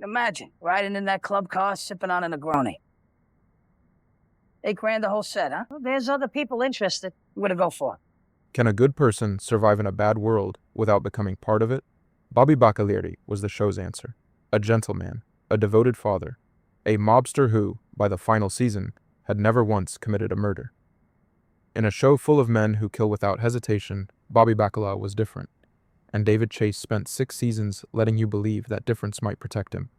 Imagine, riding in that club car, sipping on a Negroni. $8 grand the whole set, huh? Well, there's other people interested. What to go for? Can a good person survive in a bad world without becoming part of it? Bobby Baccalieri was the show's answer. A gentleman, a devoted father, a mobster who, by the final season, had never once committed a murder. In a show full of men who kill without hesitation, Bobby Bacala was different, and David Chase spent 6 seasons letting you believe that difference might protect him.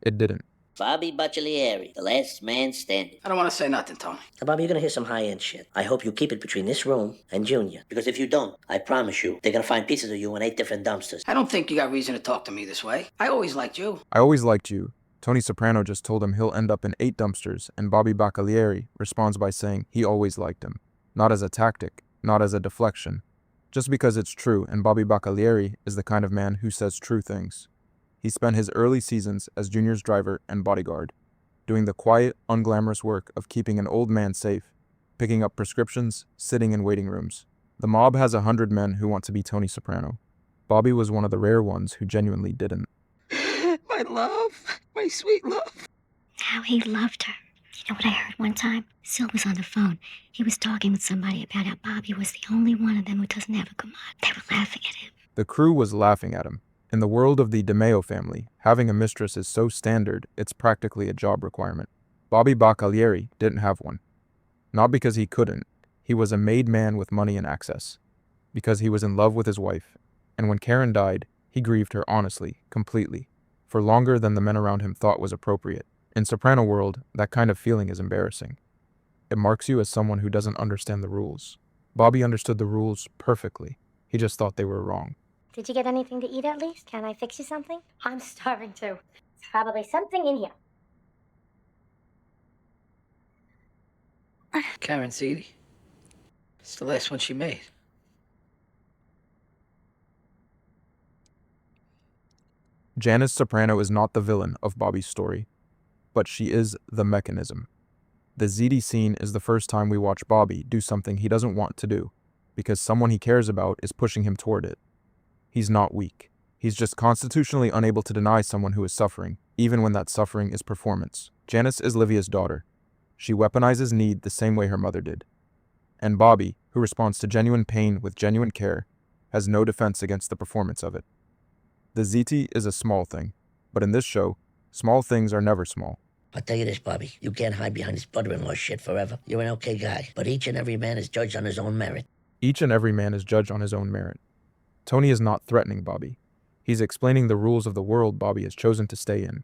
It didn't. Bobby Baccalieri, the last man standing. I don't want to say nothing, Tony. Now, Bobby, you're gonna hear some high-end shit. I hope you keep it between this room and Junior. Because if you don't, I promise you, they're gonna find pieces of you in 8 different dumpsters. I don't think you got reason to talk to me this way. I always liked you. I always liked you. Tony Soprano just told him he'll end up in 8 dumpsters, and Bobby Baccalieri responds by saying he always liked him. Not as a tactic, not as a deflection. Just because it's true, and Bobby Baccalieri is the kind of man who says true things. He spent his early seasons as Junior's driver and bodyguard, doing the quiet, unglamorous work of keeping an old man safe, picking up prescriptions, sitting in waiting rooms. The mob has 100 men who want to be Tony Soprano. Bobby was one of the rare ones who genuinely didn't. My love, my sweet love. How he loved her. You know what I heard one time? Sil was on the phone. He was talking with somebody about how Bobby was the only one of them who doesn't have a command. They were laughing at him. The crew was laughing at him. In the world of the DiMeo family, having a mistress is so standard, it's practically a job requirement. Bobby Baccalieri didn't have one. Not because he couldn't. He was a made man with money and access. Because he was in love with his wife. And when Karen died, he grieved her honestly, completely, for longer than the men around him thought was appropriate. In Soprano world, that kind of feeling is embarrassing. It marks you as someone who doesn't understand the rules. Bobby understood the rules perfectly. He just thought they were wrong. Did you get anything to eat at least? Can I fix you something? I'm starving too. There's probably something in here. Karen Seedy. It's the last one she made. Janice Soprano is not the villain of Bobby's story, but she is the mechanism. The ZD scene is the first time we watch Bobby do something he doesn't want to do, because someone he cares about is pushing him toward it. He's not weak. He's just constitutionally unable to deny someone who is suffering, even when that suffering is performance. Janice is Livia's daughter. She weaponizes need the same way her mother did. And Bobby, who responds to genuine pain with genuine care, has no defense against the performance of it. The ZT is a small thing, but in this show, small things are never small. I'll tell you this, Bobby. You can't hide behind this brother-in-law shit forever. You're an okay guy, but each and every man is judged on his own merit. Each and every man is judged on his own merit. Tony is not threatening Bobby. He's explaining the rules of the world Bobby has chosen to stay in.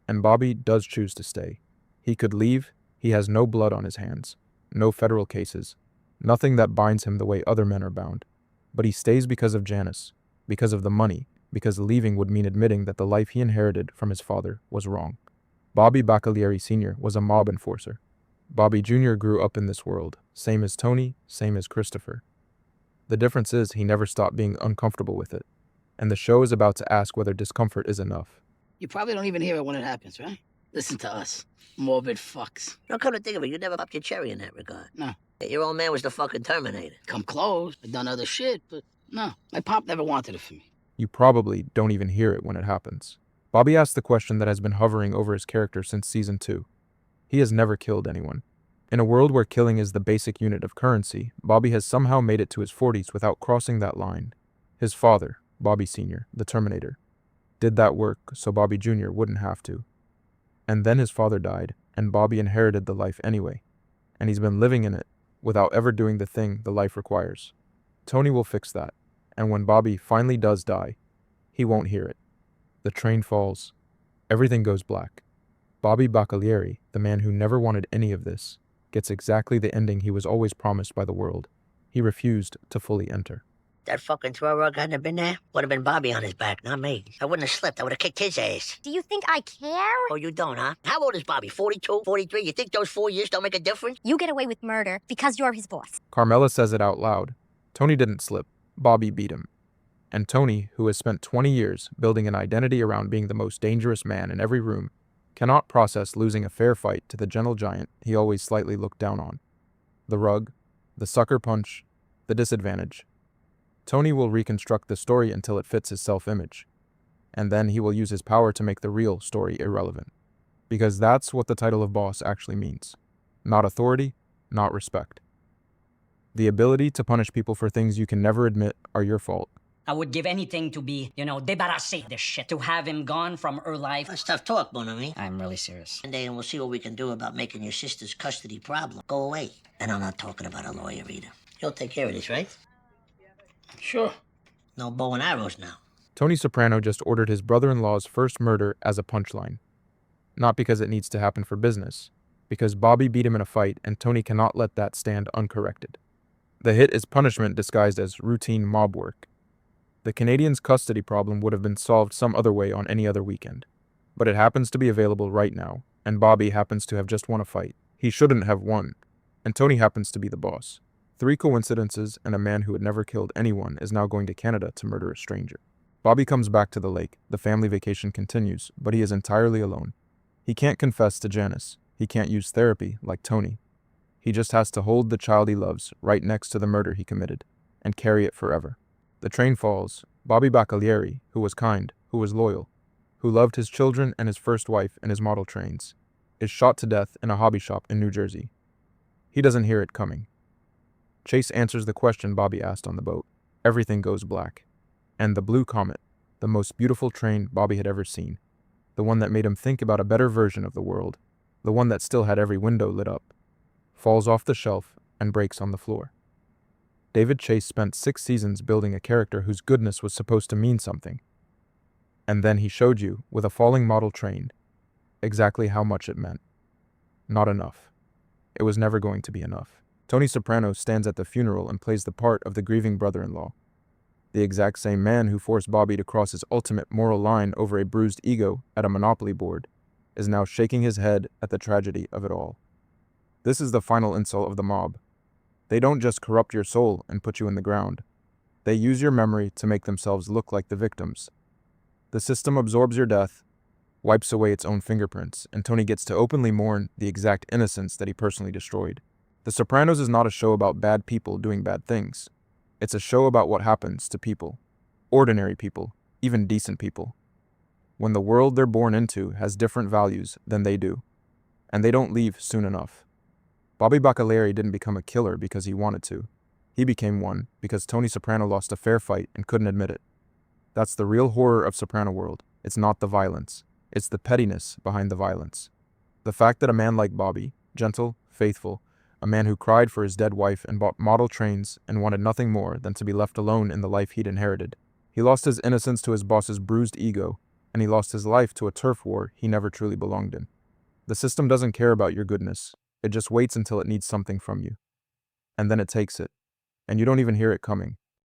And Bobby does choose to stay. He could leave. He has no blood on his hands, no federal cases, nothing that binds him the way other men are bound. But he stays because of Janice, because of the money, because leaving would mean admitting that the life he inherited from his father was wrong. Bobby Baccalieri Sr. was a mob enforcer. Bobby Jr. grew up in this world, same as Tony, same as Christopher. The difference is he never stopped being uncomfortable with it, and the show is about to ask whether discomfort is enough. You probably don't even hear it when it happens, right? Listen to us. Morbid fucks. Now, come to think of it, you never popped your cherry in that regard. No. Your old man was the fucking Terminator. Come close. I've done other shit, but no. My pop never wanted it for me. You probably don't even hear it when it happens. Bobby asks the question that has been hovering over his character since season 2. He has never killed anyone. In a world where killing is the basic unit of currency, Bobby has somehow made it to his 40s without crossing that line. His father, Bobby Sr., the Terminator, did that work so Bobby Jr. wouldn't have to. And then his father died, and Bobby inherited the life anyway. And he's been living in it without ever doing the thing the life requires. Tony will fix that, and when Bobby finally does die, he won't hear it. The train falls. Everything goes black. Bobby Baccalieri, the man who never wanted any of this, gets exactly the ending he was always promised by the world. He refused to fully enter. That fucking throw rug hadn't have been there, would have been Bobby on his back, not me. I wouldn't have slipped. I would have kicked his ass. Do you think I care? Oh, you don't, huh? How old is Bobby? 42, 43? You think those 4 years don't make a difference? You get away with murder because you're his boss. Carmela says it out loud. Tony didn't slip. Bobby beat him. And Tony, who has spent 20 years building an identity around being the most dangerous man in every room, cannot process losing a fair fight to the gentle giant he always slightly looked down on. The rug, the sucker punch, the disadvantage. Tony will reconstruct the story until it fits his self-image. and then he will use his power to make the real story irrelevant. Because that's what the title of boss actually means. Not authority, not respect. The ability to punish people for things you can never admit are your fault. I would give anything to be, débarrassé this shit. To have him gone from her life. That's tough talk, mon ami. I'm really serious. One day, and we'll see what we can do about making your sister's custody problem go away. And I'm not talking about a lawyer either. You'll take care of this, right? Sure. No bow and arrows now. Tony Soprano just ordered his brother-in-law's first murder as a punchline. Not because it needs to happen for business, because Bobby beat him in a fight and Tony cannot let that stand uncorrected. The hit is punishment disguised as routine mob work. The Canadian's custody problem would have been solved some other way on any other weekend. But it happens to be available right now, and Bobby happens to have just won a fight. He shouldn't have won, and Tony happens to be the boss. 3 coincidences, and a man who had never killed anyone is now going to Canada to murder a stranger. Bobby comes back to the lake, the family vacation continues, but he is entirely alone. He can't confess to Janice, he can't use therapy like Tony. He just has to hold the child he loves right next to the murder he committed, and carry it forever. The train falls. Bobby Baccalieri, who was kind, who was loyal, who loved his children and his first wife and his model trains, is shot to death in a hobby shop in New Jersey. He doesn't hear it coming. Chase answers the question Bobby asked on the boat. Everything goes black. And the Blue Comet, the most beautiful train Bobby had ever seen, the one that made him think about a better version of the world, the one that still had every window lit up, falls off the shelf and breaks on the floor. David Chase spent 6 seasons building a character whose goodness was supposed to mean something. And then he showed you, with a falling model train, exactly how much it meant. Not enough. It was never going to be enough. Tony Soprano stands at the funeral and plays the part of the grieving brother-in-law. The exact same man who forced Bobby to cross his ultimate moral line over a bruised ego at a Monopoly board is now shaking his head at the tragedy of it all. This is the final insult of the mob. They don't just corrupt your soul and put you in the ground. They use your memory to make themselves look like the victims. The system absorbs your death, wipes away its own fingerprints, and Tony gets to openly mourn the exact innocence that he personally destroyed. The Sopranos is not a show about bad people doing bad things. It's a show about what happens to people. Ordinary people, even decent people. When the world they're born into has different values than they do, and they don't leave soon enough. Bobby Baccalieri didn't become a killer because he wanted to. He became one because Tony Soprano lost a fair fight and couldn't admit it. That's the real horror of Soprano world. It's not the violence. It's the pettiness behind the violence. The fact that a man like Bobby, gentle, faithful, a man who cried for his dead wife and bought model trains and wanted nothing more than to be left alone in the life he'd inherited. He lost his innocence to his boss's bruised ego, and he lost his life to a turf war he never truly belonged in. The system doesn't care about your goodness. It just waits until it needs something from you. And then it takes it. And you don't even hear it coming.